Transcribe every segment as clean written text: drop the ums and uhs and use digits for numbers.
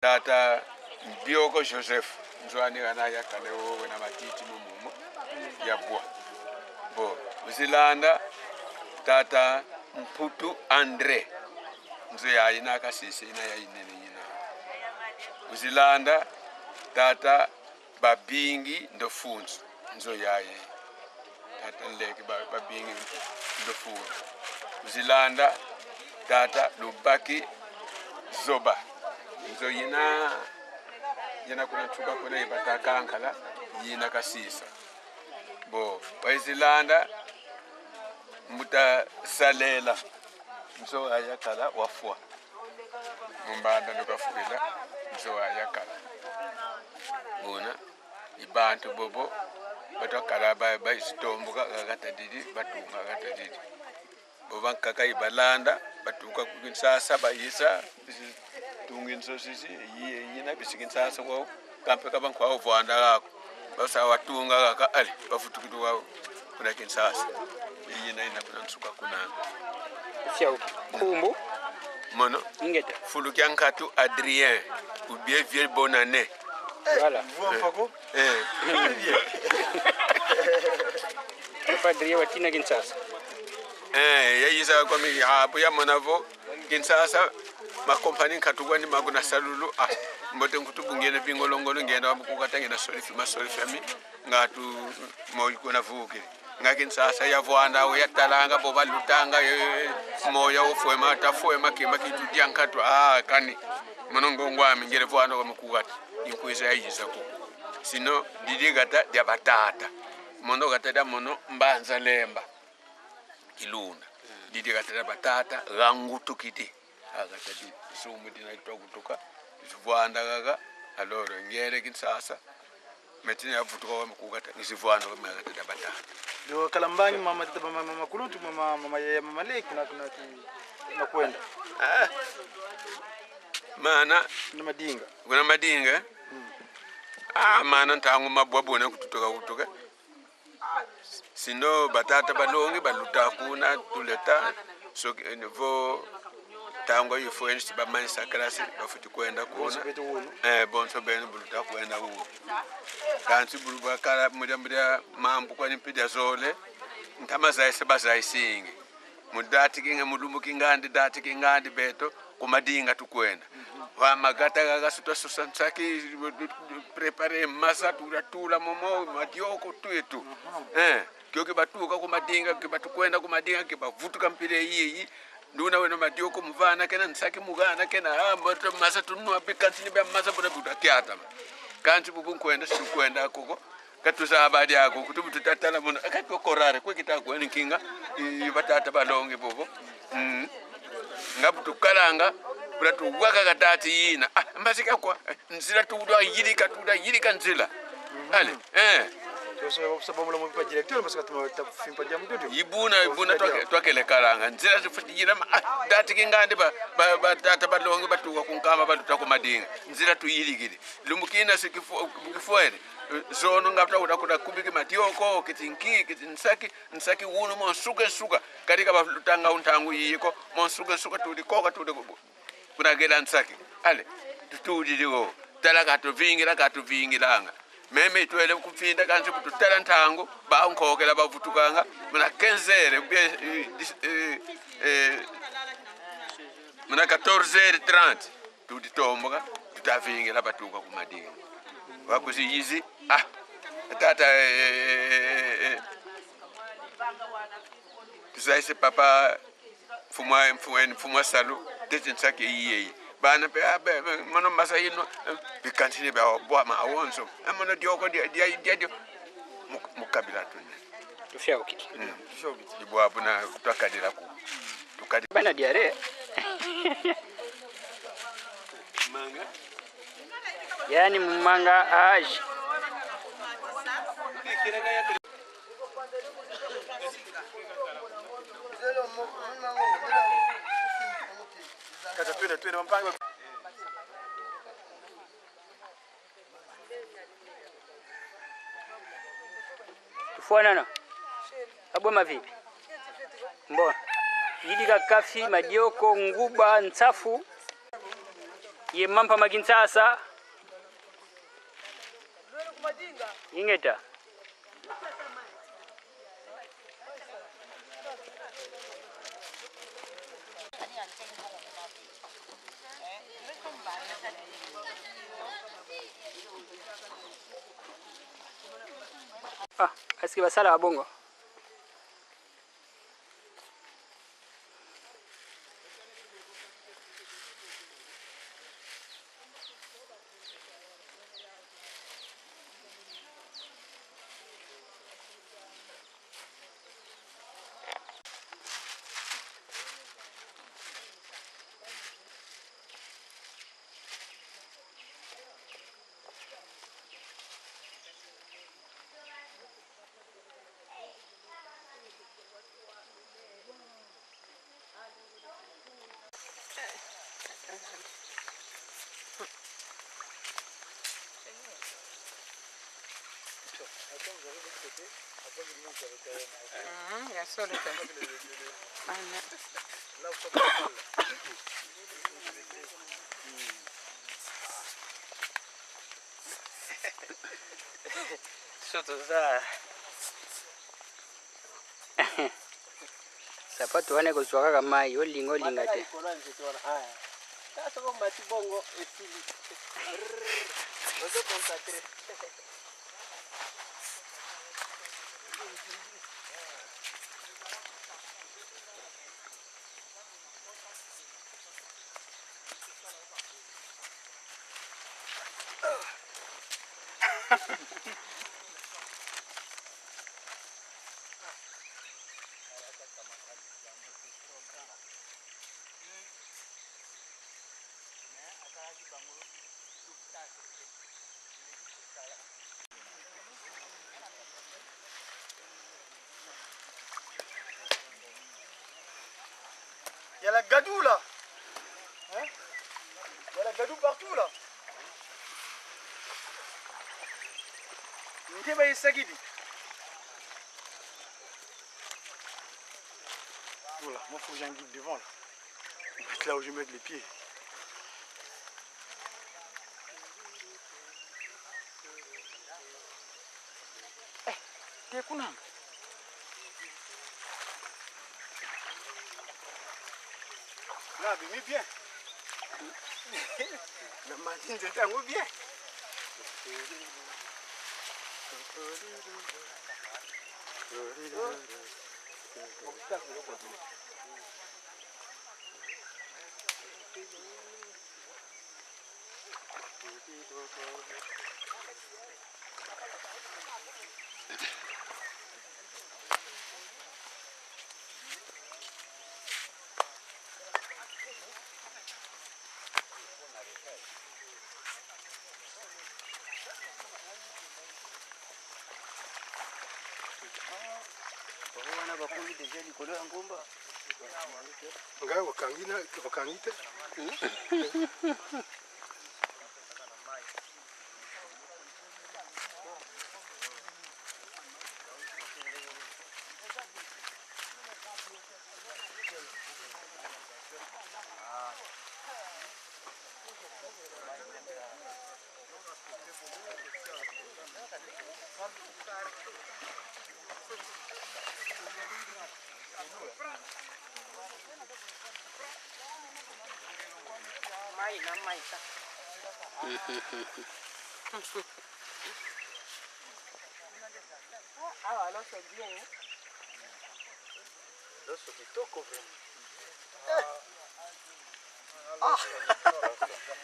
Tata Bioko Joseph Nzwani anaya kale wowe na matiti mumumu ya bwa. Bo uzilanda tata Mputu Andre nzo ya ina kasisi ina ya inene ina. Uzilanda tata Babingi Ndofunzu nzo yaye. Tata Nleki Babingi Ndofunzu. Uzilanda tata Lubaki Zoba nzo yina kuna tuka kuna ibataka ankala yina kasisa. Bo waizilanda muta salela nzo ayakala wafwa mumbanda ndokafuila nzo ayakala bona ibantu bobo batokala ba isitombuka gatadidi batunga gatadidi boba kaka ibalanda batuka kunsasa bayisa tungin sosisi yina bisikin sasa kwao kampe kabang kwao vwanda kako basa watunga kaka ali bafutukitu wao kuna kinsasa yina ina kuna nsuka kuna Fiau kumbu mono ingeta fuluki nkatu Adrien ou bien vieux bonne année. Voilà. Padri watina kinsasa. Yayisa kwa mi hapo ya monavo kinsasa makompani katugwani maguna salulu mbote nkutubu ngene bingolongolo ngenda mukukatangena solifi masolifi ami ngatu moyo na vuke ngakin sasa ya vwanda we yatalanga boba lutanga moya ofwema tafwema kima kitu jankatu kani monongo ngwami ngere vwanda kwa mukugata inkuiza yayiza ko sino didigata ya batata mono gata da mono mbanza lemba kilunda didigata da batata rangutu kiti agata di sumu dina itokutuka vwanda gaga aloro ngere kin sasa metini ya vutuka wa mukugata nisivwanda kwa magata da batata ndio kalambangi mama tata mama kulutu mama leki na kwenda mana na madinga kuna madinga mana ntangu mabwabo na kutuka sino batata balongi baluta kuna tuleta so vo tangu influence ba man sakrasi bafuti kwenda kuna bonso beno buluta kwenda huo kanti buluba kala muda mambu kwa nipida zole ntama zaise bazaisingi mudati kinga mudumbu kingandi dati kingandi beto kumadinga tukwenda wa magata gaga susansaki prepare masa tula momo madioko tuetu kyo kibatuka kumadinga kibatukwenda kumadinga kibavutuka mpire iyi nduna weno madioko muvana kena nsaki mugana kena mboto masa tunwa bikanti ni masa bona butakyata kanti bubunkwenda sikwenda koko katuza abadi yako kutubu tutatala mona akati korare kwe kitako ninkinga batata balonge bobo ngabu tukalanga bulatu waka katati yina mbasika kwa nzira tudwa yirika nzira ale Toso sababu la mwipa directeur parce que tumefimpa jamu ndio ibuna twakele kalanga nzira zifutijira dati kingande ba tata balonge batuka kunkama baluta ku madinga nzira tuyirigire lumukina sikifuere zono ngapta utakuda kubiki matioko kitinsaki wuno monsuka katika balutanga untangu yiko monsuka tulikoka kunagela nsaki ale tutudiriwo talaka tuvingilanga meme twele kufinda kanzi kututala ntango ba unkokela bavutukanga muna kenzere muna 14h30 tuditomboka tutavingila batuka kumadinga wakuzi yizi tata tuzaise papa fumwa salu tetinsaki yiyi bana pe mono masayino bikantini ba bwa ma awonso mono dioko dia mukabila tunne tufia ukiti tufia ukiti ibwa abuna tukadira ku bana diare manga yani manga aje kata twende mpango tufuanana aboma vipi mbona yidika kafi madioko nguba nsafu Ye mampa makinsasa. Ingeta. Ah, asiki basala wabongo. Ya solo Sapato wane kuswaka kama hiyo linga te. Sasa kama matibongo esili. Ndio concentrate. Il y a la gadou là. Hein? Il y a la gadou partout là. Voilà, moi faut que j'ai un guide devant là. On va être là où je vais mettre les pieds. Là, mais bien. La machine c'était un bien. Wana bakuli deja likolo ya ngomba. Ngai wakangite. mai na mai sa. Ah, alors c'est bien. Loso kitoko vraiment.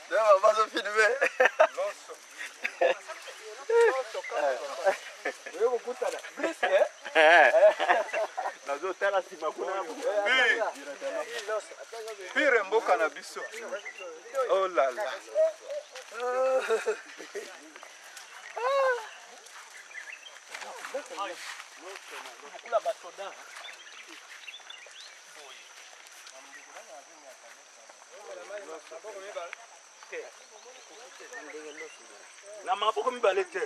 Ndio bazo filme. Loso. Wewe kukutana. Briske? Nazo tala sima kuna hapo. Pire mboka na biso. Oh là là. Kula basoda. Na maboko mibale te.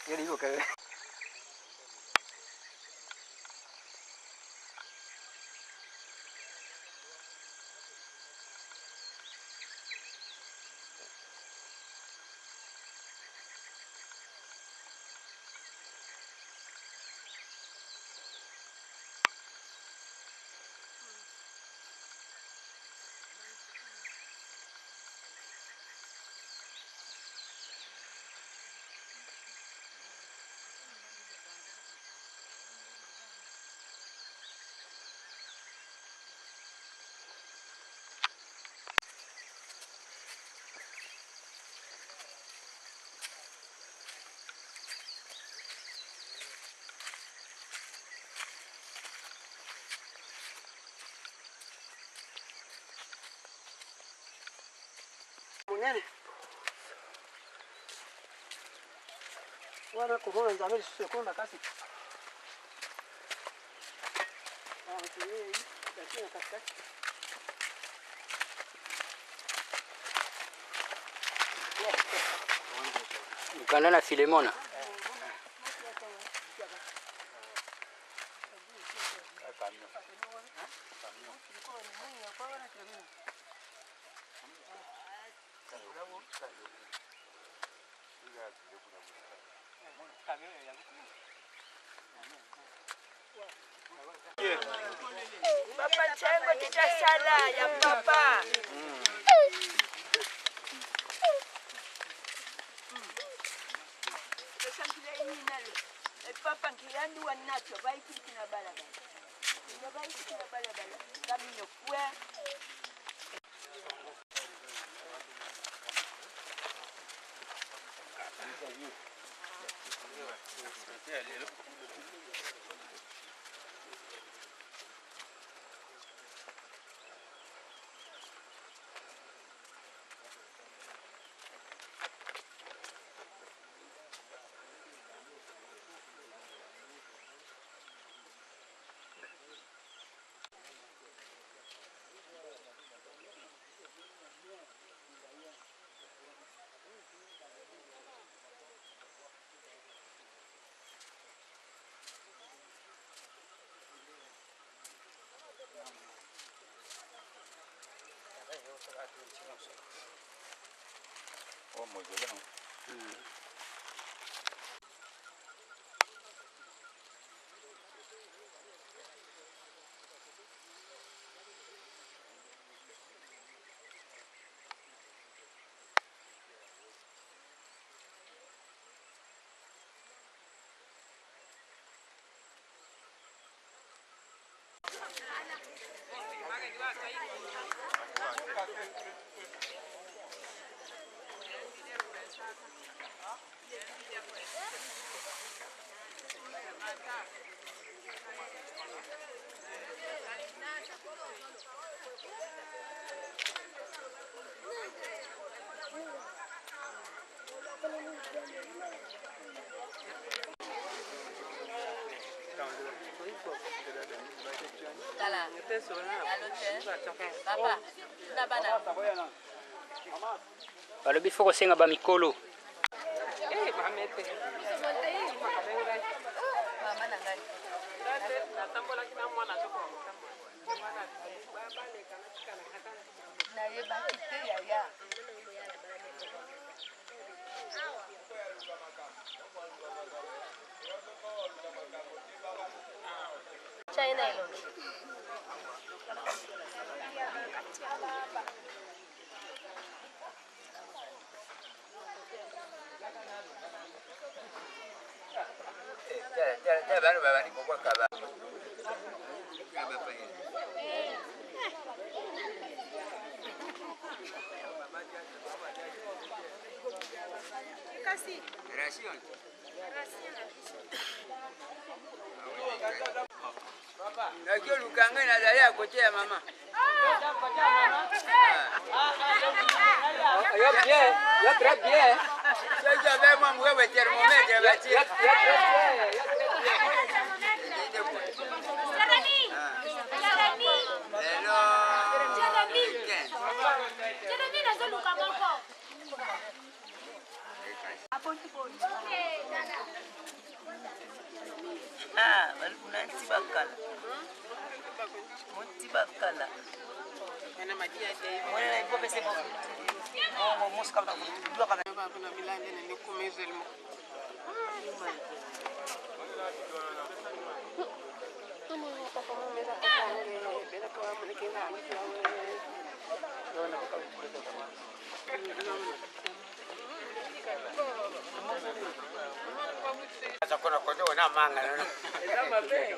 Jadi iko kawe. Munene. Wana kuhona nzameli sikuna kasi. Hii lakini katikati. Ukanda na Filemona. Papa chango titasala ya papa. Keshankile inalo. Papa nkiyandi wanacho bayikina balabala. Bayikina balabala. Kamino kwe. Oh, muy bien. Balobi foko senga ba mikolo. China Kasih. Gracias. Ngakio lukanga na dali à côté ya maman. Yo bien, yo très bien. C'est que avec moi moi le thermomètre va tirer. Ah, balunanti bakala. Monti bakala. Ana madia de. Mwana ipo pese bo. Mo muska na dua kana. Baba na milande ne kumeza elmo. Sasa kuna kodo na manga na. Kama be.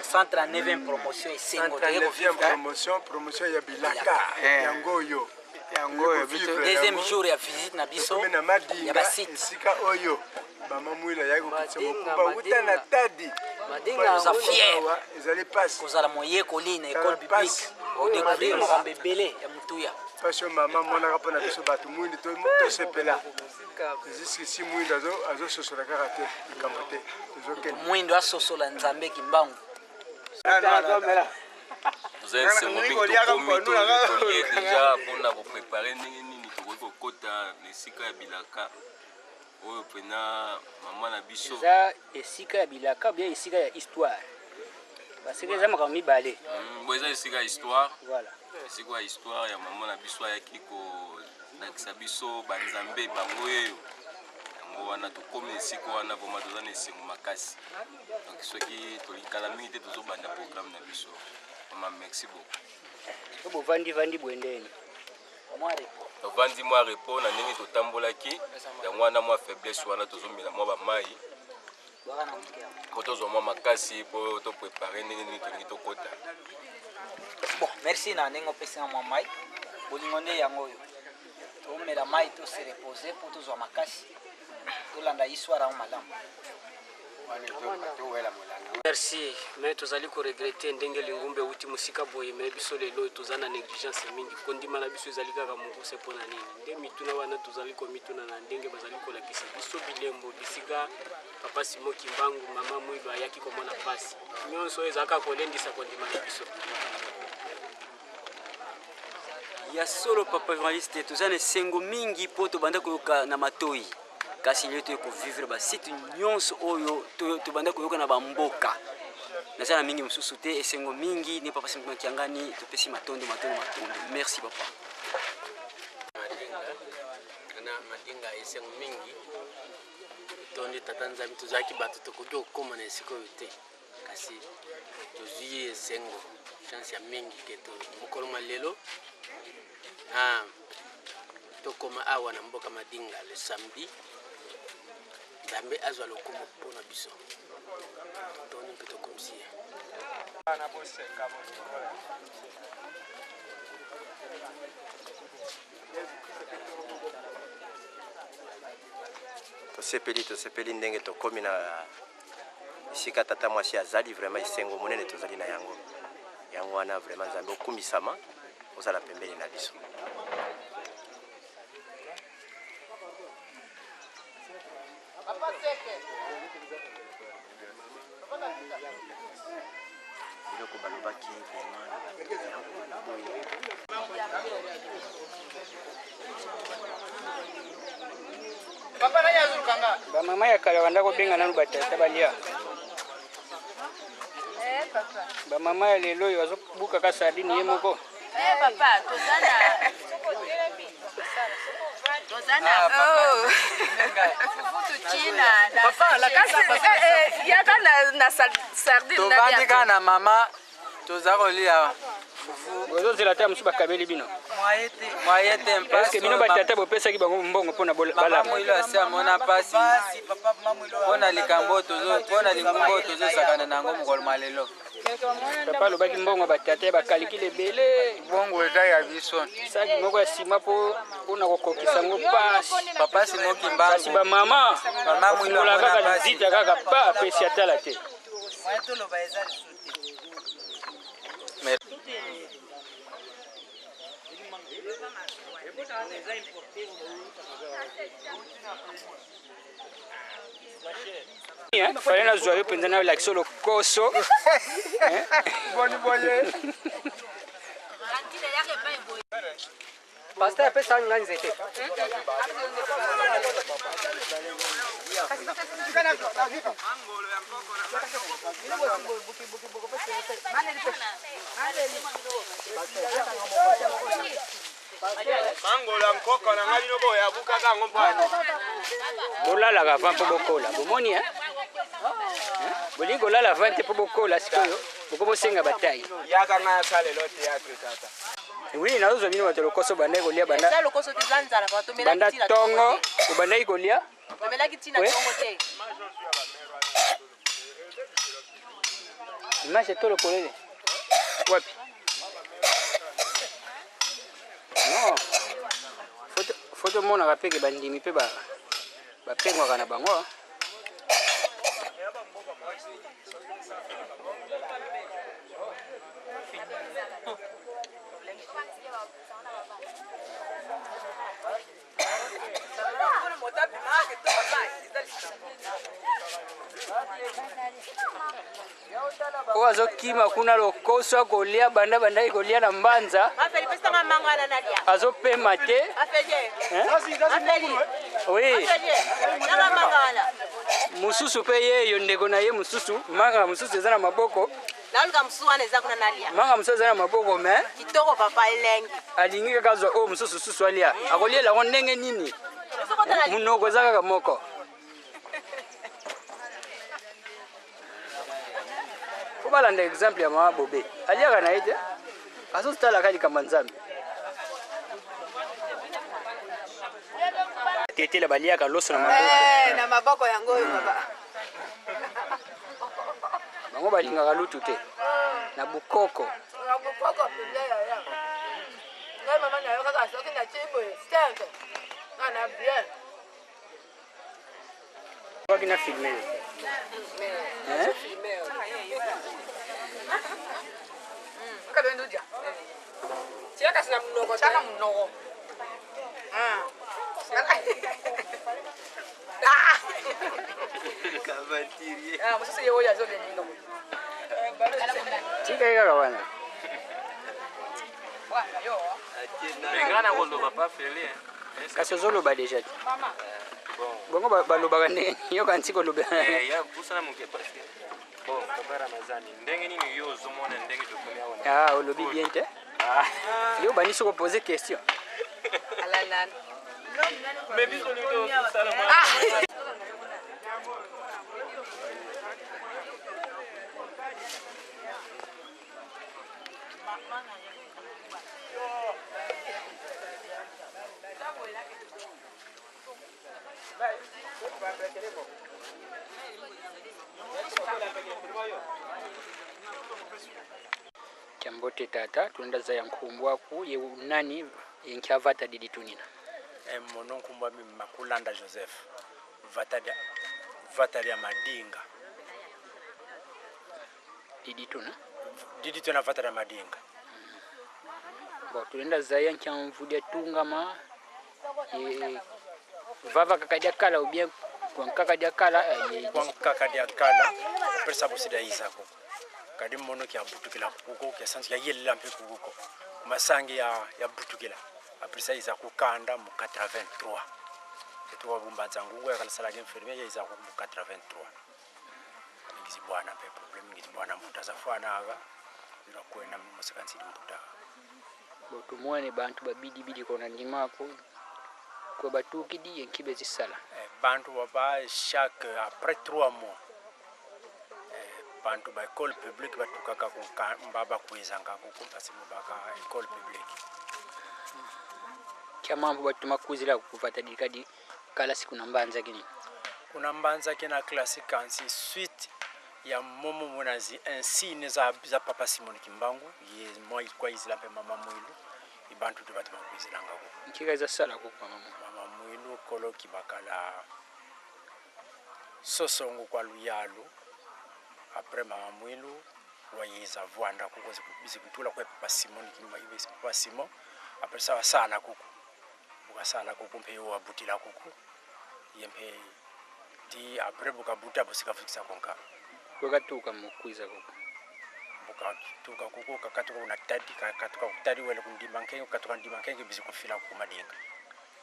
Centre 9e promotion et Sengo. 9e promotion ya Bilaka. Yangoyo. Deuxième jour ya visite na biso. Ya basite. Esika oyo. Mama mwila yako kitse mokumba uta na tadi. Madinga za fier. Ezali passe. Kozala moye kolina école publique. On découvrir mo bambebele ya mutuya. Passion mama mona kapona biso batu mwindi to sepela. Jusqu'ici mwindi azo sosola karate kamate. Mwindo asosola nzambe kimbangu. Vous avez ce moment déjà pour préparer nini kokota esika ya Bilaka oyo pena mama na biso za esika ya Bilaka bien esika ya histoire parce que za makambo mibale boza esika ya histoire voilà esika ya histoire ya mama na biso ayaki ko nakisa biso banzambe bango yeyo yango wana tokome esika wana vraiment toza na esengo makasi donc soki tolikala mingi te tozobanda programme na biso. Merci beaucoup. Vandi bwendeni. Vandi moi repos na ndenge totambolaki yango wana mwa faiblesse wana tozomela mwa bamai po tozwa mwa makasi po toprépare ndenge nini tolingi tokota. Bon, merci na ndenge opesinga mwa mai bolingo nde yango oyo tomela mai tose repose po tozwa makasi tolanda histoire yango malamu. Merci, mais tozali ko regretter ndenge lingumbe uti musika boye mais biso lelo tozana négligence mingi kondima na biso ezali kaka mokuse pona nini nde mituna wana tozali ko mituna na ndenge bazali ko lakisa biso bilembo bisika papa Simo Kimbangu mama Mwilo ayaki komona pasi nyonso ezaka kolendisa kondima na biso ya solo papa journaliste tozana sengo mingi po to banda koyoka na matoi kasi leo to ko vivre ba site nyonso oyo to banda koyoka na bamboka nazana mingi mususu te esengo mingi ni papa Simo Kiangani to pesi matondo. Merci papa. Madinga esengo mingi tondi tatanzami tozaki bato tokoki okoma na esika oyo te kasi tozwi esengo chance ya mingi ke mokolo mwa lelo tokoma awa na mboka Madinga le samedi nzambe azwa lokumu mpona biso toni mpe tokomisiye tosepeli ndenge tokomi na esika tata mwasi azali vraiment esengo monene tozali na yango wana vraiment nzambe okumisama ozala pembeni na biso. Biloko balobaki Papa na yazu kanga. Ba mama ya kala wanda ko benga nanu batata balia. Papa. Ba mama ya lelo yo azobuka ka sardine ye moko. Papa, Tozana. Oh. Papa, la casa ya kana na sardine. Tovandi kana mama toza kolia fufu. Bozo zela ta musuba kabeli bino. Moyete mpasi. Est-ce que bino batata bopesa ki bango mbongo pona bala? Mama ilo asa mona pasi. Pona likambo tozo pona lingumbo tozo sakana nango mukolo malelo. Papa lobaki mbongo batata bakalikile bele. Bongo eza ya biso. Saki moko ya sima po pona kokokisa ngo pasi. Papa si moki mbango. Kasi ba mama. Mama mwilo mona pasi. Zita kaka pa pesi atala te. Moyeto loba eza lisuti. Fallait na joyeux pendant na l'action le koso. Boni boye. Pastor pesa ngani zete. Mangola nkoko na ngali no boya buka ka ngompana. Bolala ka vampo bokola. Bomoni bolingo lala vante po bokola sikoyo. Boko bosenga batayi. Yaka nga sale lote ya tata. Oui, na uzo bino batelo koso banda kolia banda. Eza lokoso tizanza na bato mela banda tongo, banda ikolia. Mela kitina tongo te. Image tolo kolele. Wapi? Non. Foto mona kapeke bandimi pe ba pengwa kana bango. Oazo kima kuna lokoso kolia banda ikolia na mbanza. Afeli pesa manga na nalia. Azo pe mate. Afeli. Afeli. Oui. Na manga. Mususu pe yeyo ndeko na ye mususu, manga mususu ezana maboko. Nalga msuwa neza kuna nalia. Manga mususu ezana maboko me. Kitoko papa elengi. Alingi kakazo o mususu susu alia. Akolia la ndenge nini? Munoko zaka moko. Kubala nda example ya mama bobe. Alia kana ite. Aso stala kali kama nzambe. Tete la balia ka loso na maboko. Na maboko yango oyo baba. Bango balinga kalutu te. Na bukoko. Na bukoko pembele ya. Ngai mama na yo kaka soki na chibo stand. Na bien. Wakina filmer. Kabendo dia. Tia kasi na mnogo. Chaka mnogo. Kabatiri. Msisi yeye oya zo benino. Tika ika kawana. Bwana yo. Bengana kondo papa fele. Kasi zolo ba deja. Mama. Bongo baloba kane yo kanti ko lobe. Ya busana muke parce. Bon, papa Ramazani, ndenge nini yo zomona ndenge tokomi awana. Ah, olobi bien te. Yo bani soko poser question. Alala. Mais biso ni to sala mo. Chambote tata tunaenda za yankumbwa ku ye nani yenkyavata didi tunina. Mono nkumbwa mimi Makulanda Joseph. Vata ya Madinga. Didi tuna? Didi tuna vata ya Madinga. Bo tunaenda za yankyamvudia tungama vava kakadia kala ou bien kwa kakadia kala kwa kakadia kala pesa busida izako kadi mono ki abutukila kuko ki santi ya yella mpe kuko masangi ya butukila aprisa izako kanda mu 83 eto bumba zangu ya kala sala game ferme ya izako mu 83 ngizi bwana pe problem ngizi bwana mutaza fana aga ila kwenda mu sekansi mputa bo tumone bantu babidi kona ndimako ko batuki di yenkibe zisala bantu baba chaque après 3 mois bantu ba école publique batukaka mbaba kuizanga kukumpasi mubaka école publique kya mambo batuma kuzira kuvata dikadi kala siku nambanza kini kuna mbanza kina classique kansi suite ya momo munazi insine za papa Simon Kimbangu ye moi kwa izila pe mama Mwilu ibantu tu batuma kuzilanga ko nkika za sala ko mama Mwilu kolo kibakala sosongo kwa luyalu après mama Mwilu wayiza vwanda kuko bizi kutula kwa papa Simon Kimbangu ibisi papa Simon après ça sala kuko bukasala kuko mpe yo abutila kuko yempe di après bukabuta busika fikisa konka wakatuka mukwiza koko bukatuka kuko kakatuka unatadi kakatuka utadi wele kundimankengo katuka ndimankengo bizi kufila ku madinga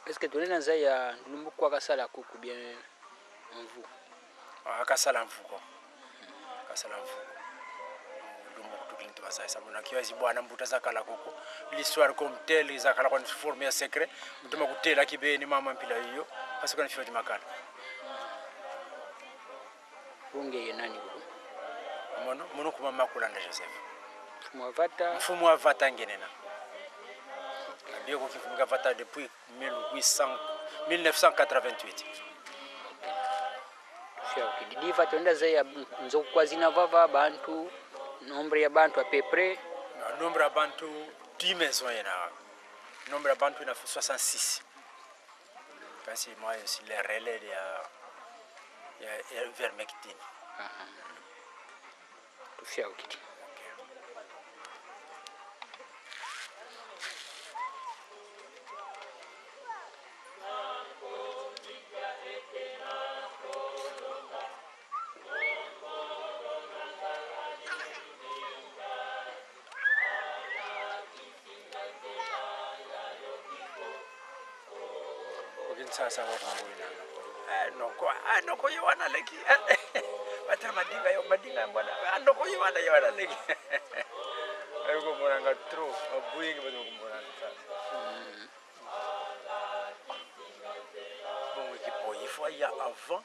est-ce que tunena zaya ndumbu kwa kasala kuku bien mvu akasala mvuko kasala mvuko ndumbu kutukinto basaya sabona kiwazi bwana mbuta zakala kuko l'histoire comme telle zakala kwa forme ya secret mutuma kutela kibeni mama mpila hiyo parce que nifio makala unge nani kuko mono kuma makulanda Joseph mfumo wa vata ngenena bien ko kifunga vata depuis 1988 sio kidiva tenda zaya nzokwa zina vava bantu nombre ya bantu à peu près nombre ya bantu 10 maisons yana nombre ya bantu ina 66 parce que moi aussi les relais ya vermectine tufia ukiti sasa kwa kumbuna noko yowana leki batara madinga bwana noko yowana leki ayuko mwana trop abuingi bado kumbuna sasa bon equipo il faut y avant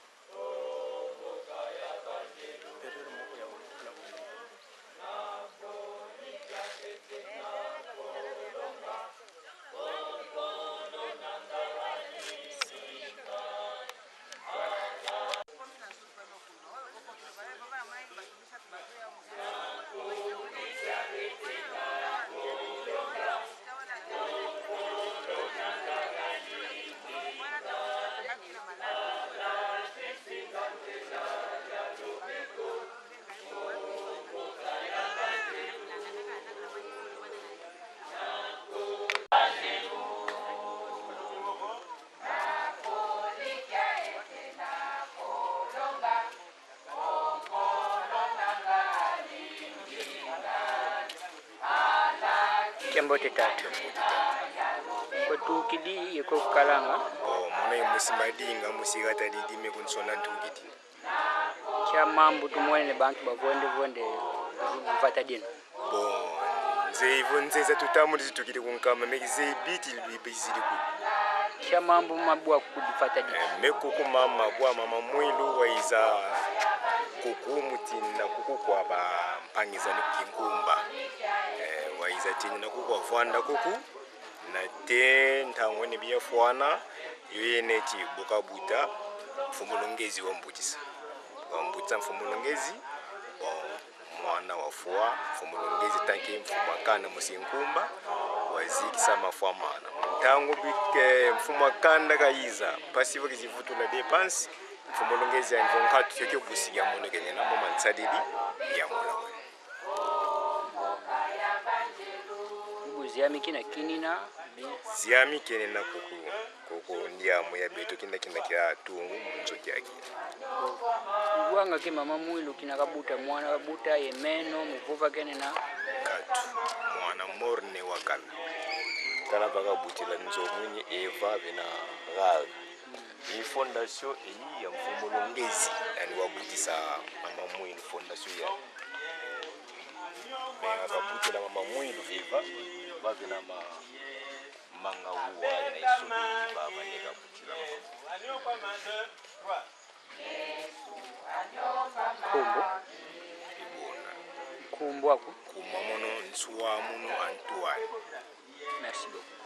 Mbote tatu batukidi yeko kalanga mwana musimadinga musigata didime kunsona ntukidi kya mambo tumwene bantu bavonde mfata dino bon nze tutamu zitukidi kunkama mekize biti libizili ku kya mambo mabwa kudifata dino mekuku mama bwa mama Mwilu waiza kuku mutina kuku kwa ba mpangiza ni kinkumba waiza tini na kuku wavanda kuku na te ntango ni biya fuana yoyene ti bukabuta mfumulongezi wa mbutisa mfumulongezi mwana wafua mfumulongezi tanki mfumakana musinkumba wazikisa mafamana ntango bike mfumakanda kaiza pasivo kizivutula depense mfumulongezi ya nvonkatu fyokyo busiga mono kenyena mama nsadidi ya mola ziami kina kinina ziami kenena kuku ndiamu ya beto kina kia tungu munzo kyaki wanga ke mama Mwilu kina kabuta mwana kabuta yemeno muvuva kenena katu mwana morne wakala kana bakabutila nzo munye eva bena gal ni fondation iyi ya mfumulongezi yani wabutisa mama Mwilu fondation ya me akabutila mama Mwilu eva bavina manga uwa na isubi baba nika kutila kombo Bouakou. Kumamono Nsua Muno Antoine. Merci beaucoup.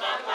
Mama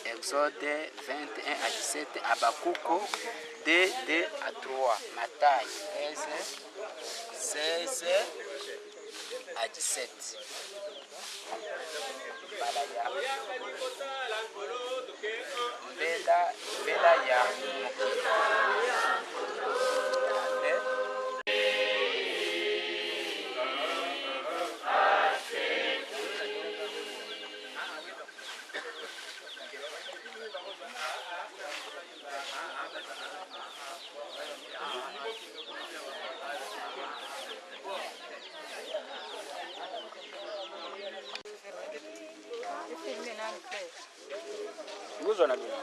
Exode 21 à 17, Abacuco 2 à 3, Matthieu 16 à 17. Balaya. Vela ya Nguzo na bina.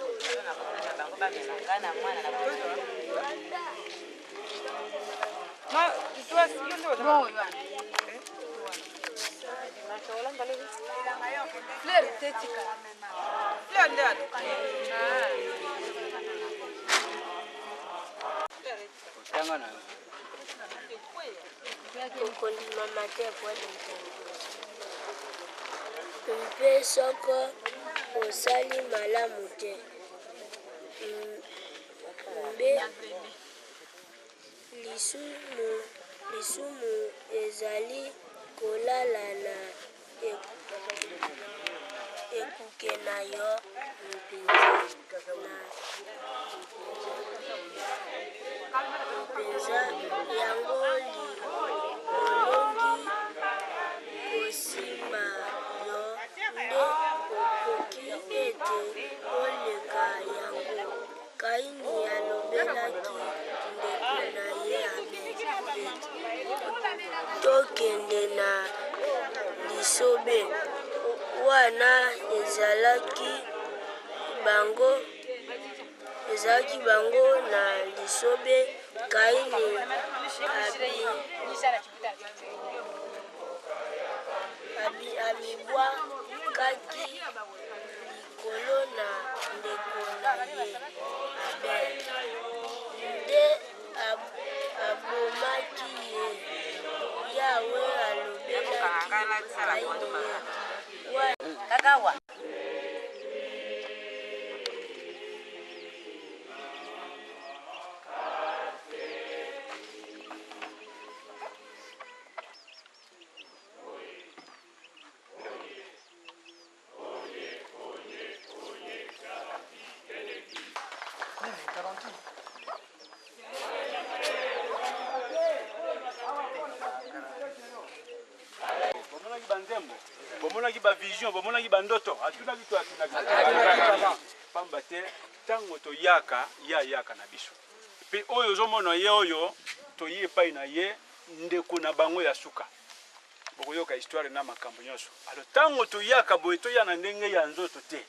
Mpe soko osali malamu te. Mbe lisumu ezali kolala na ekuke na yo mpenza yango olongi kosimba yo nde okoki ete oleka yango. Kaini alobelaki ndeko na ye Abel, tokende na lisobe. Wana ezalaki bango na lisobe, Kaini abibwakaki likolo na ndeko na ye Abel, nde abomaki ye. Yawe alobelaki Kaini bomonaki ba vision, bomonaki ba ndoto, atunaki to atunaki. Pamba te tango to yaka na biso. Pe oyo zomona ye oyo to ye pai na ye ndeko na bango ya suka. Bokoyoka histoire na makambo nyonso. Alors tango to yaka boye to ya na ndenge ya nzoto te.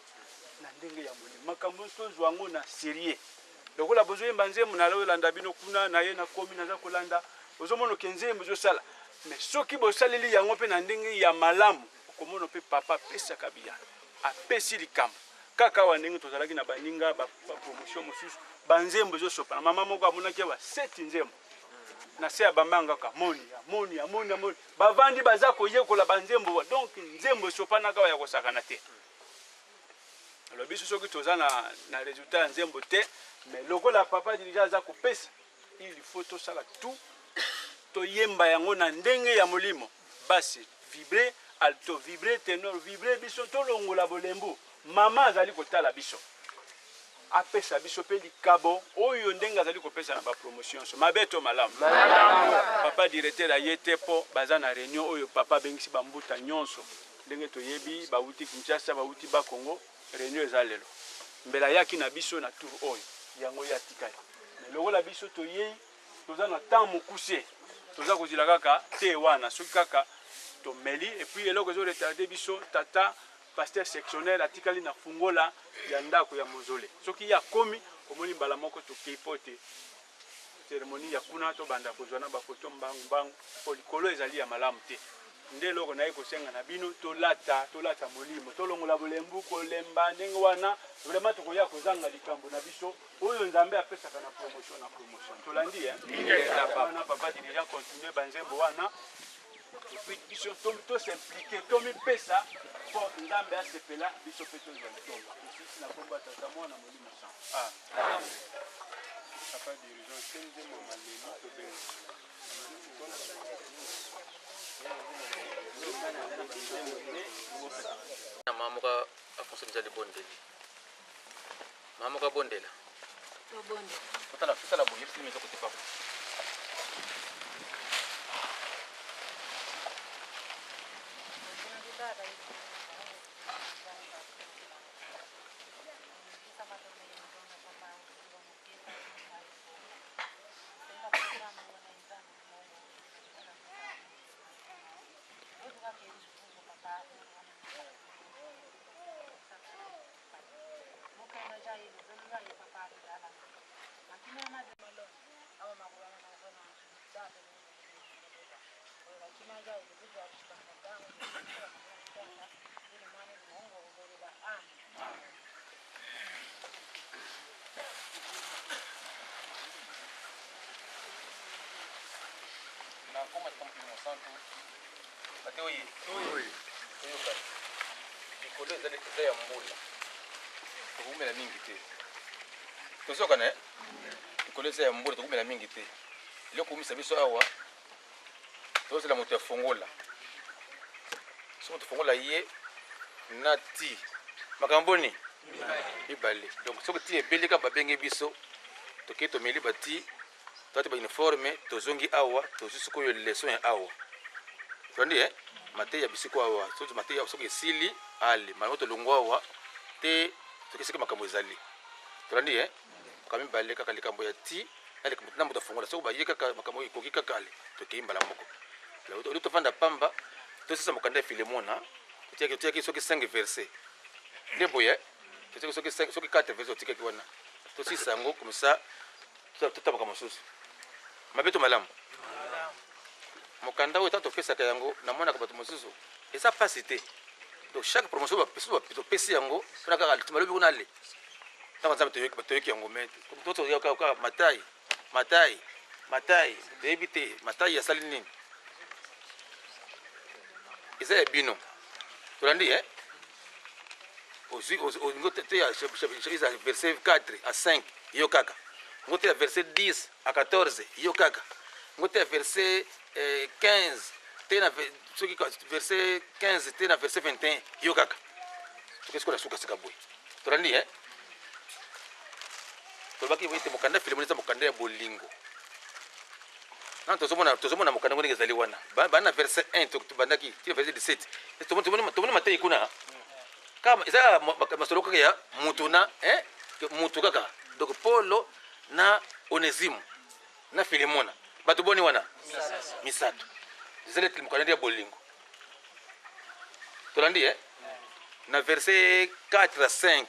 Na ndenge ya moni. Makambo to zwango na sérieux. Lokola bozo yemba nzembo na lo landa bino kuna na ye na komi na za kolanda. Ozomona kenzembo zo sala. Mais soki bosaleli yango pe na ndenge ya malamu okomono pe papa pesa kabia apesi likambo kaka wa ndenge tozalaki na baninga ba promotion mosusu banzembo zo sopa na mama moko amonaki ba 7 nzembo na se ya bamanga ka moni bavandi baza koyekola banzembo donc nzembo sopa na kawa ya kosakana te. Alors biso soki toza na résultat ya nzembo te mais lokola papa dirija za kopesa il faut to sala tout to yemba yango na ndenge ya molimo basi vibrer alto vibrer tenor vibrer biso to longola bolembu mama azali kotala biso apesa biso pe likabo oyo ndenge azali kopesa na ba promotion so mabeto malamu papa directeur ayete po baza na réunion oyo papa bengisi bambuta nyonso ndenge toyebi bauti Kinshasa bauti ba Congo réunion ezalelo mbela yaki na biso na tour oyo yango ya tikali mais lokola biso toyei toza na temps mokuse toza kozila kaka te wana soki kaka tomeli et puis eloko zo retarder biso tata pasteur sectionnel atikali na fungola ya ndako ya mozole soki ya komi omoni mbala moko tokepote cérémonie ya kuna to banda kozwana ba photo mbangu polikolo ezali ya malamu te nde loko na ekosenga na bino tolata molimo tolongola bolembu kolemba ndenge wana vraiment tokoya kozanga likambo na biso oyo nzambe apesaka na promotion tolandi na papa dirija continuer banzembo wana epuis biso tosimplike tomipesa mpo nzambe asepela biso mpe tozala tonga esisi na kombo ya tata mwana molimo san papa dirigeant tenzemo maleli tobenga na mamuka afonso njali bondeli mamuka bondela utala boye simi to kotepa na koma compliment santo bateo yi oyoka ikolo eza ya mbula tokumela mingi te tosokana ikolo eza ya mbula tokumela mingi te eloko kumisa biso awa tozela moto ya fongola soki tofongola ye na ti makambo ni mibale donc soki ti ebelika babenge biso tokei tomeli bati toati bauniforme tozongi awa tozwi sikoyo leson ya awa toandi mate ya bisiko awa soki mate ya soki esili ale malimo tolongo awa te soki esika makambo ezali toandi makambo mibale kaka likambo ya ti na moto afongola soki baye kaka makambo ekoki kaka ale tokei mbala moko oli tovanda pamba tosisa mokanda ya filemona totiaki soki 5 verset nde boye totiaki soki 4 verset otikaki wana tosisa yango komisa totamaka mosusu mabeto malamu mokanda oyo ta topesaka yango namonaka bato mosusu eza pasi te donc chaque promotion topesi yango mpona kaka malobi kuna ale ntango nzambe toyoki yango me totoyoka matai toyebi te matai asali nini eza ya bino tolandi verset 4 à 5 yo kaka ngote ya verset 10 à 14 yo kaka ngote ya verset 15 tena verset 15 tena verset 21 yo kaka tokesko na suka sika boy tolandi tolobaki boyite mokanda filemoni eza mokanda ya bolingo na tozomona mokanda ngo ndenge ezali wana bana verset 1 tobandaki tina verset 17 tomoni matei kuna kama eza masolo kaka ya mutu na mutu kaka donc Paulo na Onesimo na Filemona bato boni wana misato zele mokanda ya bolingo tolandi na verset 4 à 5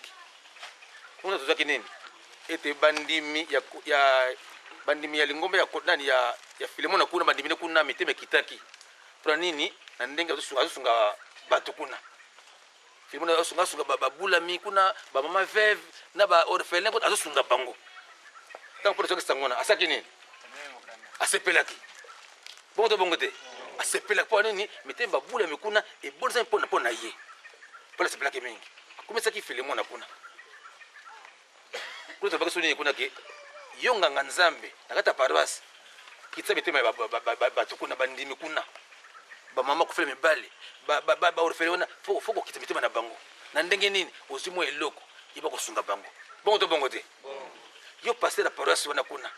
kuna tozaki nini ete bandimi ya lingombe ya kodani ya Filemona kuna bandimi kuna miteme kitaki pour nini na ndenge azosunga bato kuna Filemona azosunga babula mi kuna ba mama veuve na ba orphelin ko azosunga bango tant pour ce sangona asaki nini asepelaki bongo te asepelaki pour nini miteme babula mi kuna e bonza mpona ye pour asepelaki mingi kumesaki Filemona kuna kuto bakasoni kuna ke yonga nzambe nakata paroisse kitsa bitema bato kuna bandimi kuna ba mama kufela mibale ba orphelina foko kitsa bitema na bango na ndenge nini ozimo eloko yiba kosunga bango bongo te yo passer la paroisse wana kuna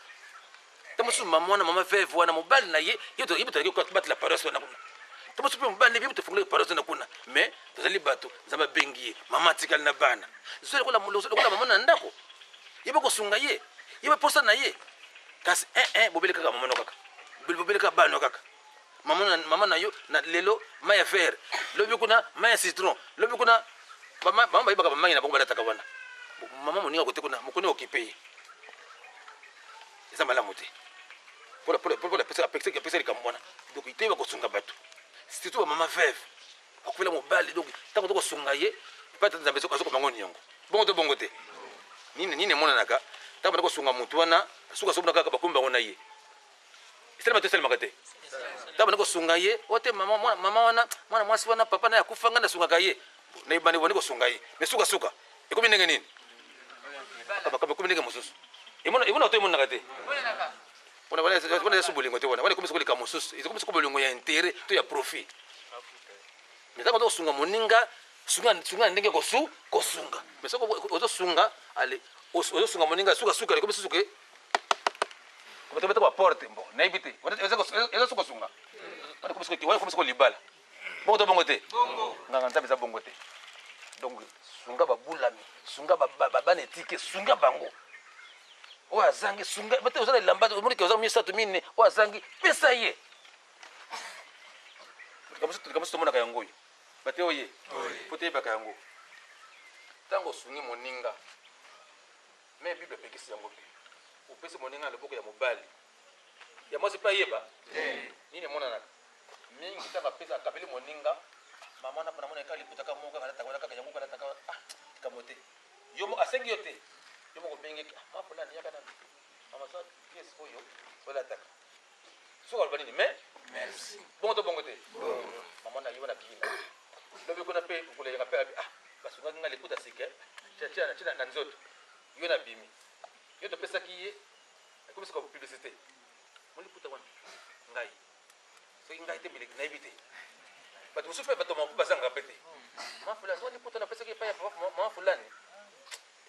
tamusu mama veuve wana mobali na ye yo yibuta ko batla paroisse wana kuna tamusu pe mobali bibu tofungula paroisse wana kuna mais tozali bato nzamba bengi mama tikali na bana zole kola mama na ndako yiba kosunga ye yiba posa na ye kasi bobele kaka mama no kaka bobele kaka bano kaka mama na yo na lelo maya fer lobi kuna maya citron lobi kuna mama bayibaka mama na bango balataka wana mama moninga kote kuna mokoni okipe eza malamu te pour la pesa likambo donc ite bakosunga bato surtout mama veuve akufela mobali donc ntango tokosunga ye pata nzambe azokomango niongo bongo te nini emonanaka ntango bana kosunga motu wana suka sobona kaka bakombi bango na ye esalemaka te taba niko sunga ye ote mama wana mwasi wana papa na yakufa nga na sunga kaye na ibani boniko sunga ye ne suka ikomi ndenge nini kaba komi ndenge mususu imona to imona kate wana subulingo te wana komi sukulika mususu ikomi sukubulingo ya intérêt to ya profit mitako to sunga moninga sunga ndenge kosunga mesoko ozo sunga ale ozo sunga moninga suka ikomi susuke komi to ba porte mbo na ibite ezo suka sunga wana komi suko libala bongo to bongo te nganga ntabe za bongo te donc sunga babulami sunga babane tike sunga bango o azangi sunga bate ozana lamba omoni ke ozana misatu mine o azangi pesa ye kamusu to mona kayango yo bate oye pote ba kayango tango sungi moninga me bible pekisi yango pe upesi moninga leboko ya mobali ya mwasi pa yeba nini mona naka mingi taba pesa kapeli moninga mama na pana mona kali putaka moka kana takwana kaka yango kana takwa kamote yomo asengi yote yomo ko benge ma fulani yakana mama so yes oyo wala taka so wala bani mais merci bongo te mama na yona kina lobi kuna pe kule yanga pe basunga ngale kuta sike chana na nzoto yona bimi yoto pesa kiye akomisa ko publicité moni puta wana ngai so ngai te bilek na ibite batu musupe bato makuba zanga pete ma fulani wani puta na pesa ki pa ya ma fulani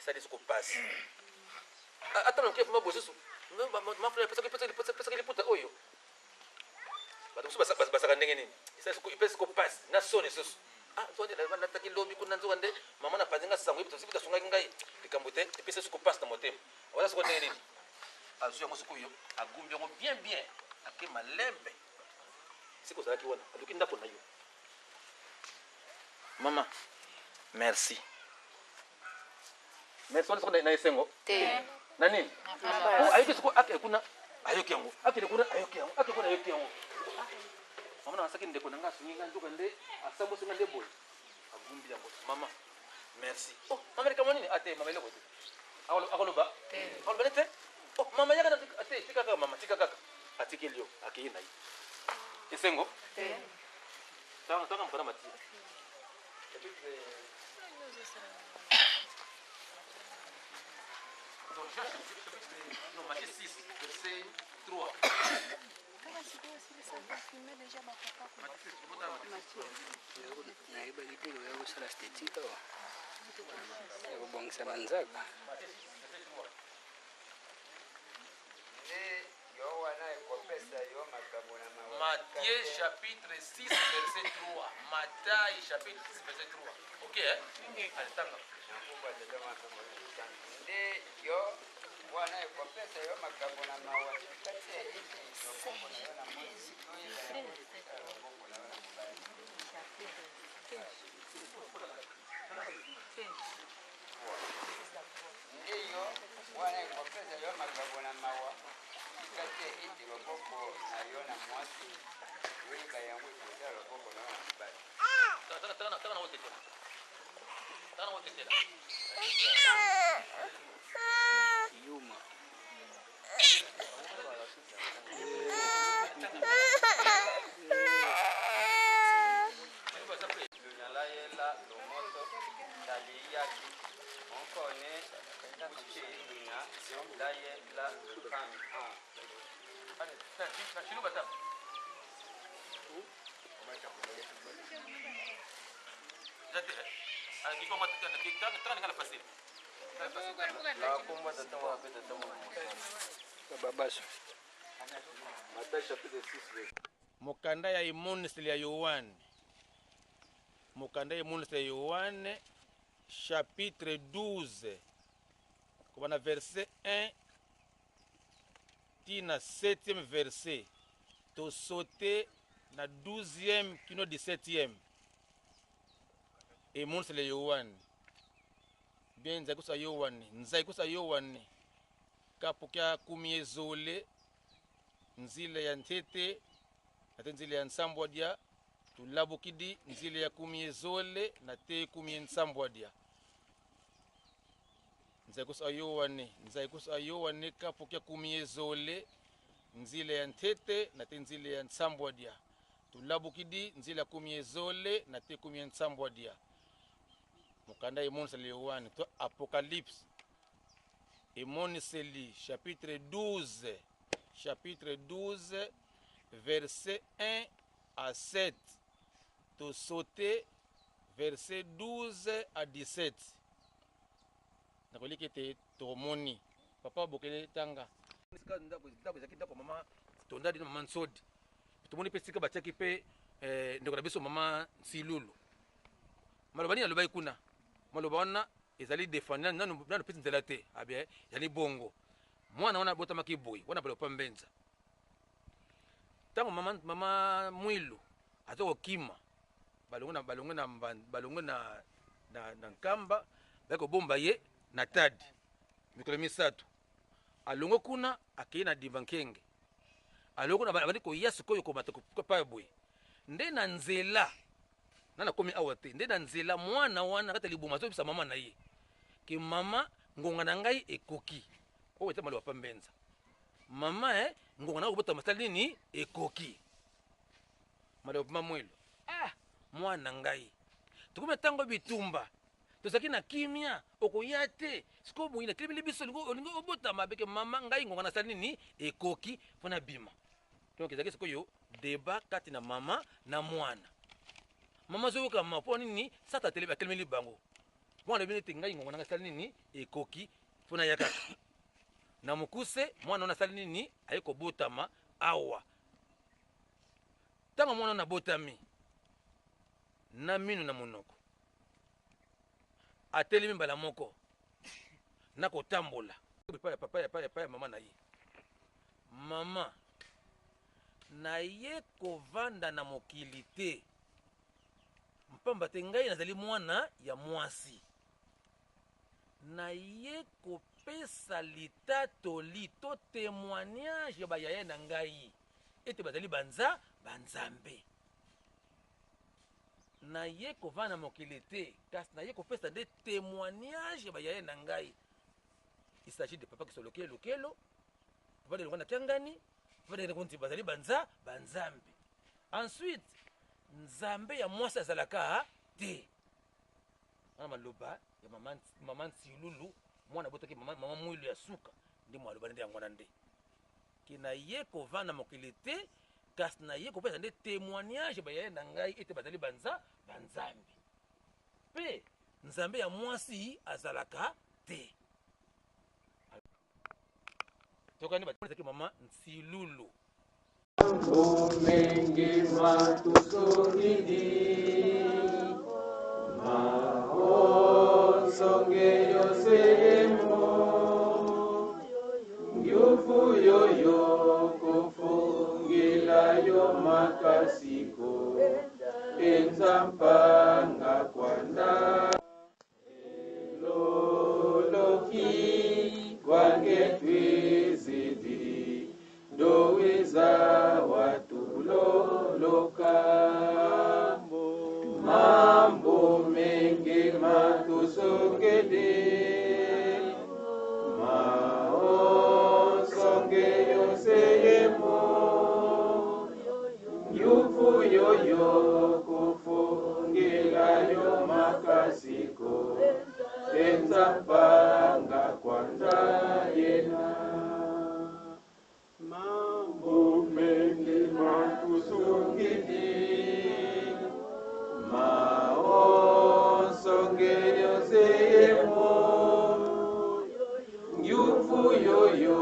ça dit ce qu'on passe attends que ma bosusu ma fulani pesa ki puta oyo batu musupe basa ndenge nini ça ce qu'on passe na sone susu so na taki lobi kuna nzo wande mama na panzinga sango ibito sibita sunga ngai tikambote pesa ce qu'on passe na motem wala ce qu'on ndenge nini azu yango suku yo agumbi yango bien ake malembe siko zaki wana aduki ndako na yo mama merci wana na esengo te na nini ayike siko ake kuna ayoki yango ake kuna ayoki yango mama na saki ndeko nanga sunga nzoka nde asambo sunga nde boy agumbi yango mama merci mama kama nini ate mama ile kote akoloba te mama yaka ate tika kaka mama tika kaka atike lio akina yi esengo tanga mpana mati non Matthieu 6 verset 3 naiba lipilo ya kusala stetika ya kubongisa banzaka Matthieu chapitre 6 verset 3. Matthieu chapitre 6 verset 3. Ok, allez, tanga. Yuma mokanda ya imunisili ya Yohane chapitre 12 kobana verset 1 tina 7e verset to sauter na 12e kino 17e imunisili ya Yohane bien nzaikusa Yohane kapokea kumi ezole nzile ya ntete ate nzile ya nsambwadia tulabukidi nzile ya kumi ezole na te kumi nsambwadia nzaikusa Yohane kapokea kumi ezole nzile ya ntete na te nzile ya nsambwadia tulabukidi nzile ya kumiezole na te kumie nsambwadia mukanda emoniseli yohane to Apocalypse emoniseli chapitre 12 verset 1 à 7 to sauter verset 12 à 17 nakoliki te tomoni papa bokele tanga ndako mama tondadi na mama nsodi tomoni pe sika batiaki pe ndeko na biso mama Nsilulu maloba nini alobai kuna maloba wana ezali défendre nanu pesi nzela te abia yani bongo mwana wana botamaki boyi wana balopa mbenza tango mama Mwilu aza kokima balongo na nkamba bakobomba ye na tadi mikolo misato alongo kuna akei na dimba nkenge alongo na bandi koya sikoyo komata pa boye nde na nzela nana komi awa te nde na nzela mwana wana kata libuma azobisa mama na ye ke mama ngonga na ngai ekoki oyo ete maloba pa mbenza mama ngonga na ngai kobota masali nini ekoki maloba mama Mwelu mwana ngai tukume tango bitumba tozaki na kimia okoya te siko boyina kilimili biso olingo obotama beke mama ngai ngonga na sali nini ekoki mpona bima donc ezalaki sikoyo deba kati na mama na mwana mama zoyokama mpo nini sata atelemeli bango mwana lobi neti ngai ngonga na ngai sali nini ekoki mpona ya kaka na mokuse mwana wana asali nini aye kobotama awa ntango mwana wana abotami na minu na monoko atelemi mbala moko na kotambola papa ya mama na ye mama naye kovanda na mokili te mpamba te ngai nazali mwana ya mwasi naye kopesa litatoli to témoignage ya bayaya na ngai ete bazali banzambe naye kovanda na mokili te kasi naye kopesa nde témoignage ya bayaya na ngai. Il s'agit de papa qui sont lokelo papa de lokana kiangani papa de konti bazali banzambe. Ensuite nzambe ya mwasi azalaka te ana maloba ya mama Nsilulu mwana botaki mama Mwilu ya suka ndi mwaloba ndi yango nande kina ye kovanda na mokili te kasi na ye kopesa nde témoignage bayaya na ngai ete bazali banzambe pe nzambe ya mwasi azalaka te tokani bataki mama Nsilulu Omenge matusongidi songe yoselemo yufu yoyo kufungila yo makasiko enzampanga kwanda loloki kwange twizidi doweza watuloloka mambo mengi matusongede maosonge yoseyemo yufu yoyo kufungila yo makasiko enzapanga kwanza yena mambo mengi matusongede maosonge yoseyemo yufu yoyo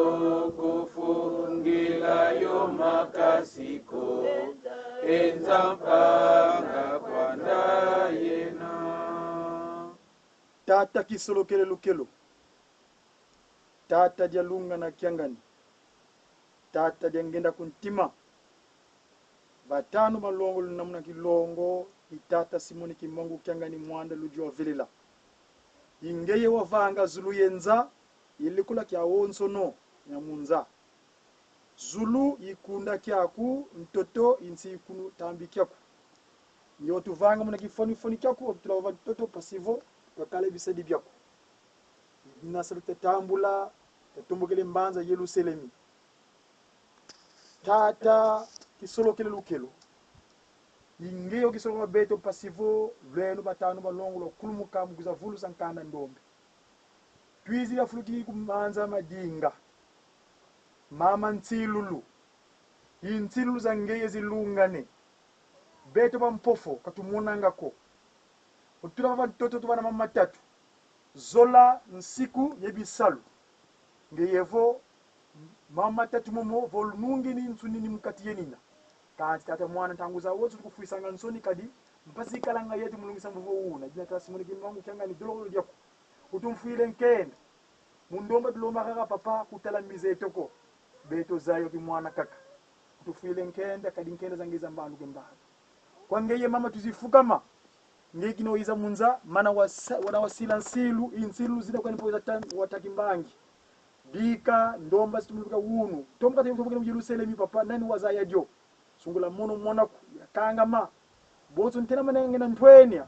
kufungila yo makasiko enzampanga kwanda yena tata kisolokele lukelo tata dialunga na kiangani tata diangenda kuntima batano malongo namna kilongo itata simoni kimongo kiangani mwanda lujua vilela ingeye wavanga zulu yenza ilikula kya wonsono nyamunza zulu ikunda kyaku mtoto insi ikunu tambi kyaku nyo tuvanga muna kifoni kyaku obtulava mtoto pasivo wakale bisedi byako nasal tetambula tetumbukele mbanza Yerusalemi tata kisolo kile lukelo ingeyo kisolo mabeto pasivo lwenu batano balongo lo kulumuka muguza vulu sankanda ndombe twizi ya fluki kumanza madinga mama ntilulu intilulu zangeye zilungane beto bampofo katumunangako utula bantoto tubana mama tatu zola nsiku yebisalu ngeyevo mama tatu momo volunungi ni nsuni ni mukati yenina kanti tata mwana tanguza wotu kufuisanga nsoni kadi mpasi kalanga yetu mulungisa mvuvo una jina tasi mwini kimangu kianga ni dolo diako utumfuile nkenda mundomba duloma kaka papa kutala mize toko beto zayo ki mwana kaka utufuile nkenda kadi nkenda zangiza mbandu kembana kwa ngeye mama tuzifukama ngeki no iza munza mana wana wasila nsilu insilu zina kwa nipo watakimbangi dika ndomba situmuluka wunu tomka te kutoka mjilusele mi papa nani wazaya jo sungula mono mwana yakanga ma bozo ntena manenge na ntwenya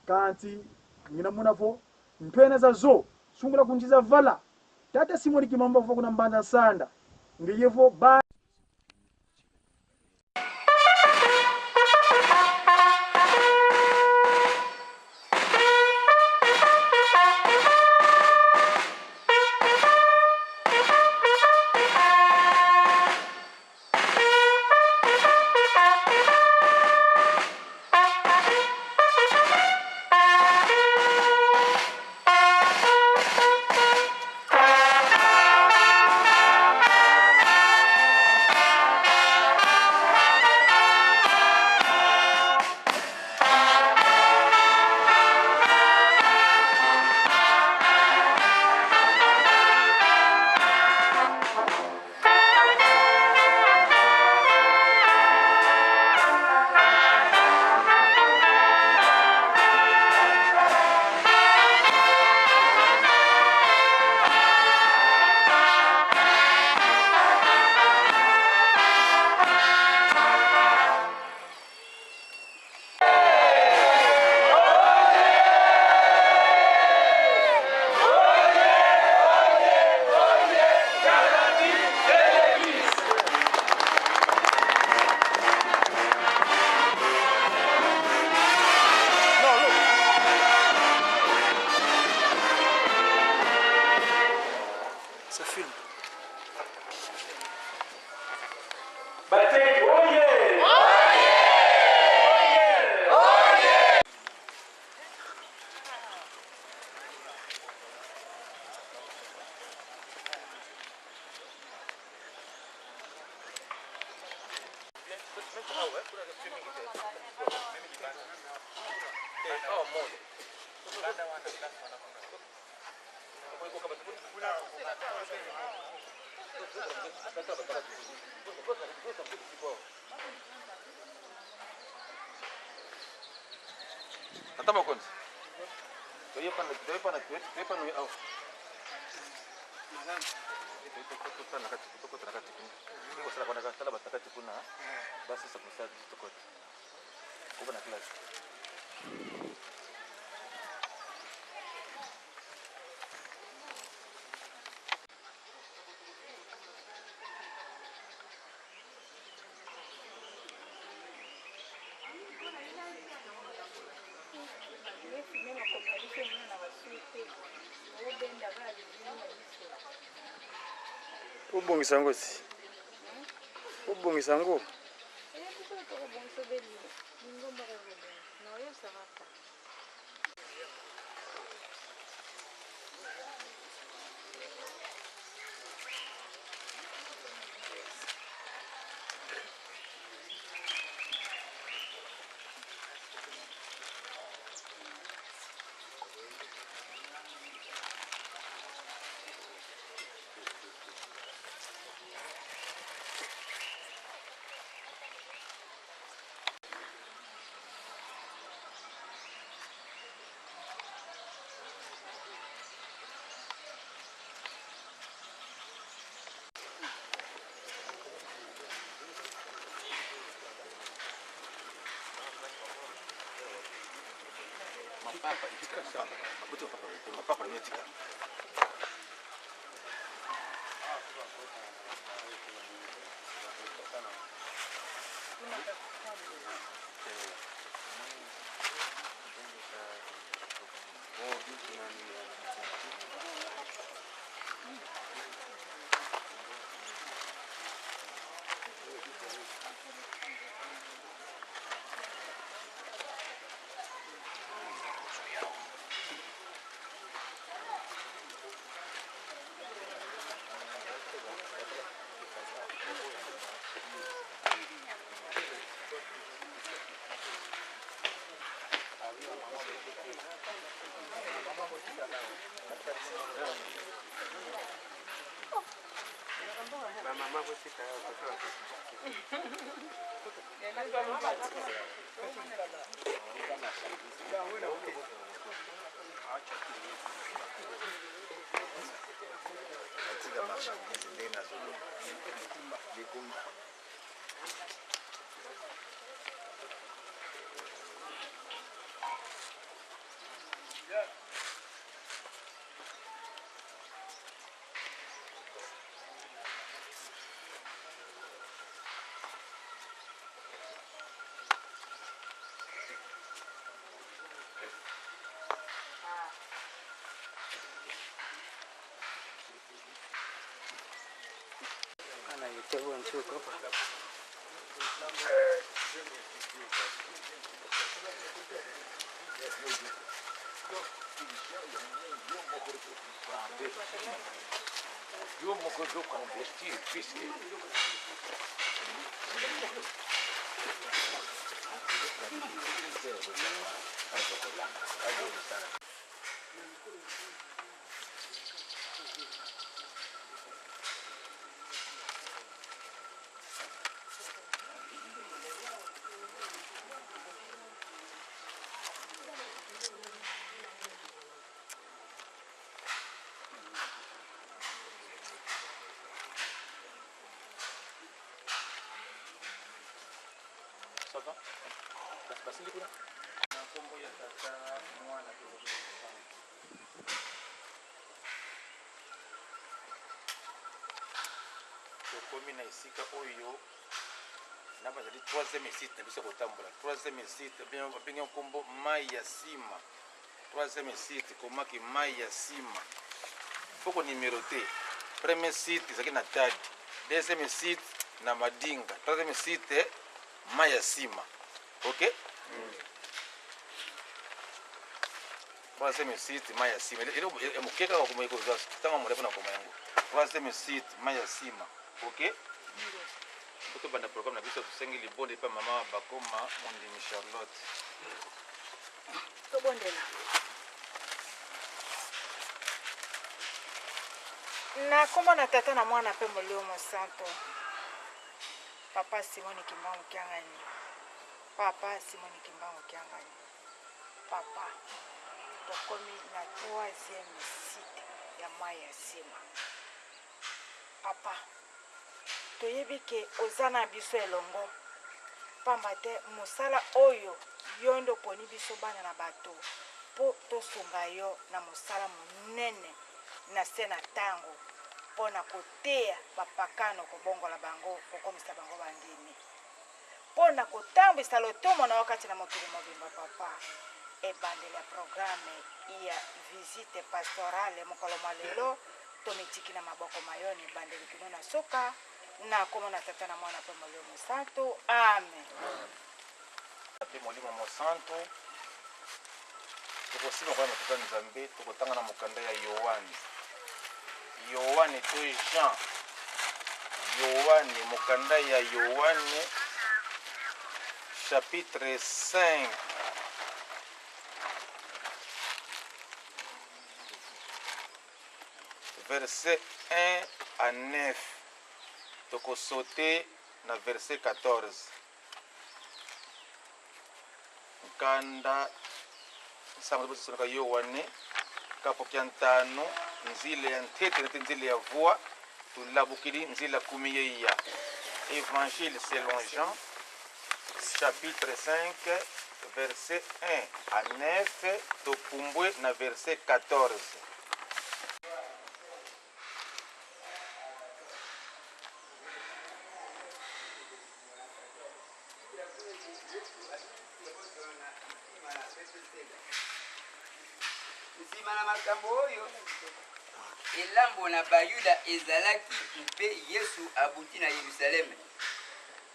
kanti ngina munavo ntwena za zo sungula kunjiza vala tata simoni kimamba vuko kuna mbanda sanda ngeyevo ba Tama kwanza. Toyepa no au. Basi sasa kusadi tukote. Kuba na class. Ubongisa ngozi. Ubongisa ngo. Papa, itika sana. Abuto papa, papa ni itika. mama kusika Ana yitego nchuko pa. Yo mo coso con vestir, fisque. Ça va? Basi ndiko na kombo ya tata mwana tokomi na esika oyo na bazali 3e site na biso kotambola 3e site babenge nkombo mai ya nsima 3e site komaki mai ya nsima poko numero te 1er site ezalaki na tadi 2e site na madinga 3e site mai ya nsima ok 3e site mai ya nsima moke kaka komoi kozwa ntango molepo na koma yango 3e site mai ya nsima ok tobanda programme na biso tosengi libonde epa mama bakoma mondimi Charlotte tobondela na kombo na tata na mwana mpe molio mosanto papa Simoni Kimbangu Kiangani papa Simoni Kimbangu Kiangani papa tokomi na 3e site ya mai ya nsima papa toyebi ke oza na biso elongo pamba te mosala oyo yo nde oponi biso bana na bato mpo tosunga yo na mosala monene na se na ntango mpo na koteya bapakano kobongola bango kokomisa bango bandimi mpo na kotambwisa lotomo na yo kati na mokili mobimba papa ebandeli ya programe ya visite pastorale mokolo mwa lelo tomitiki na maboko mayoni ebandeli kino na soka na kombo na tata na mwana mpe molimo mosantu amen mpe molimo mosantu tokosima koya na tata nzambe tokotanga na mokanda ya yohane to jean yohane mokanda ya yohane chapitre 5 verset 1 à 9 tokosote na verset 14 nkanda nsango tobosisonaka yohane kapoki ya ntano nzile ya ntete nete nzile ya voix tolabukili nzile ya kumi ye ya évangile selon Jean chapitre 5 verset 1 à 9 topumbwe na verset 14 nsima na makambo oyo elambo na bayuda ezalaki mpe yesu abuti na yerusaleme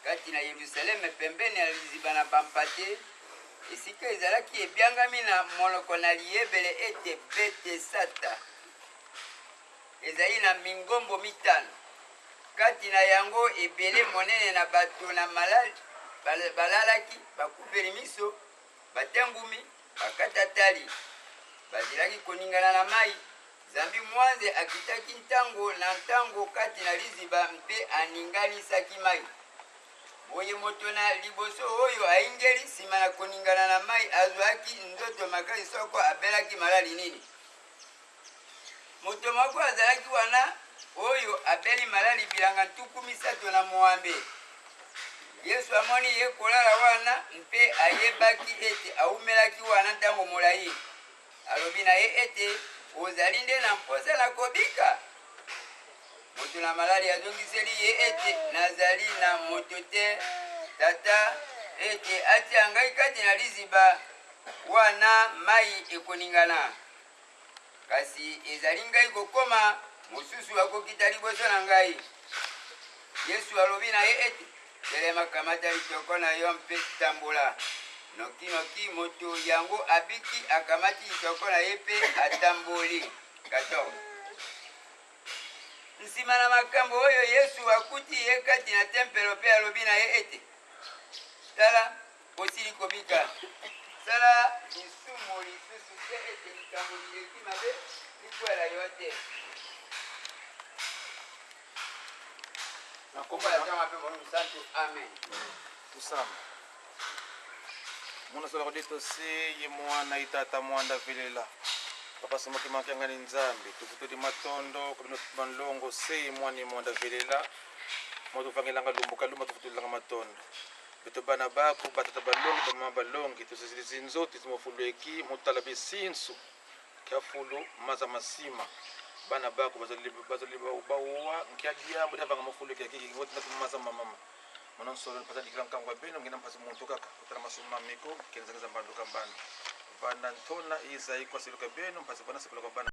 kati na yerusaleme pembeni ya liziba na bampate esika ezalaki ebyangami na monoko na liyebele ete betesata ezali na mingombo mitano kati na yango ebele monene na bato na malali balalaki bakupeli miso batengumi bakatatali bazilaki koningana na mai zambi mwanze akitaki ntango na ntango kati na liziba mpe aninganisaki mai boye moto na liboso oyo aingeli nsima na koningana na mai azwaki ndoto makasi soko abelaki malali nini moto moko azalaki wana oyo abeli malali bilanga 37 yesu amoni ye kolala wana mpe ayebaki ete aumelaki wana ntango molai alobi na ye ete ozali nde na mposa na kobika moto na malali azongiseli ye ete nazali na moto te tata ete atia ngai kati na liziba wana mai ekoningana kasi ezali ngai kokoma mosusu akokita liboso na ngai yesu alobi na ye ete telema kamata litoko na yo mpe tambola nokinoki moto yango abiki akamati litoko na ye mpe atamboli 14 nsima na makambo oyo yesu akuti ye kati na tempelo mpe alobi na ye ete tala osili kobika sala lisumu lisusu te ete likambo lileki mabe likwela yo te amen tusama muna sola kodito se ye mwana itata mwanda vilela papa somoki makangani nzambi tukutudi matondo kodino manlongo se mwani mwanda vilela moto fangelanga lumbuka lumba tukutulanga matondo beto bana bako batata balongi bamama balongi tusizilizi nzoti tumofulweki mutala bisinsu kiafulu maza masima bana bako bazali bawa nkiadia muda vanga mofulweki yakiki wote natumaza mama monon solo pata dikran kangwa beno ngina mpasa muntu kaka utara masuma miko kenza mbando kambani bana ntona iza ikwa siluka beno mpasa bana sikula kwa bana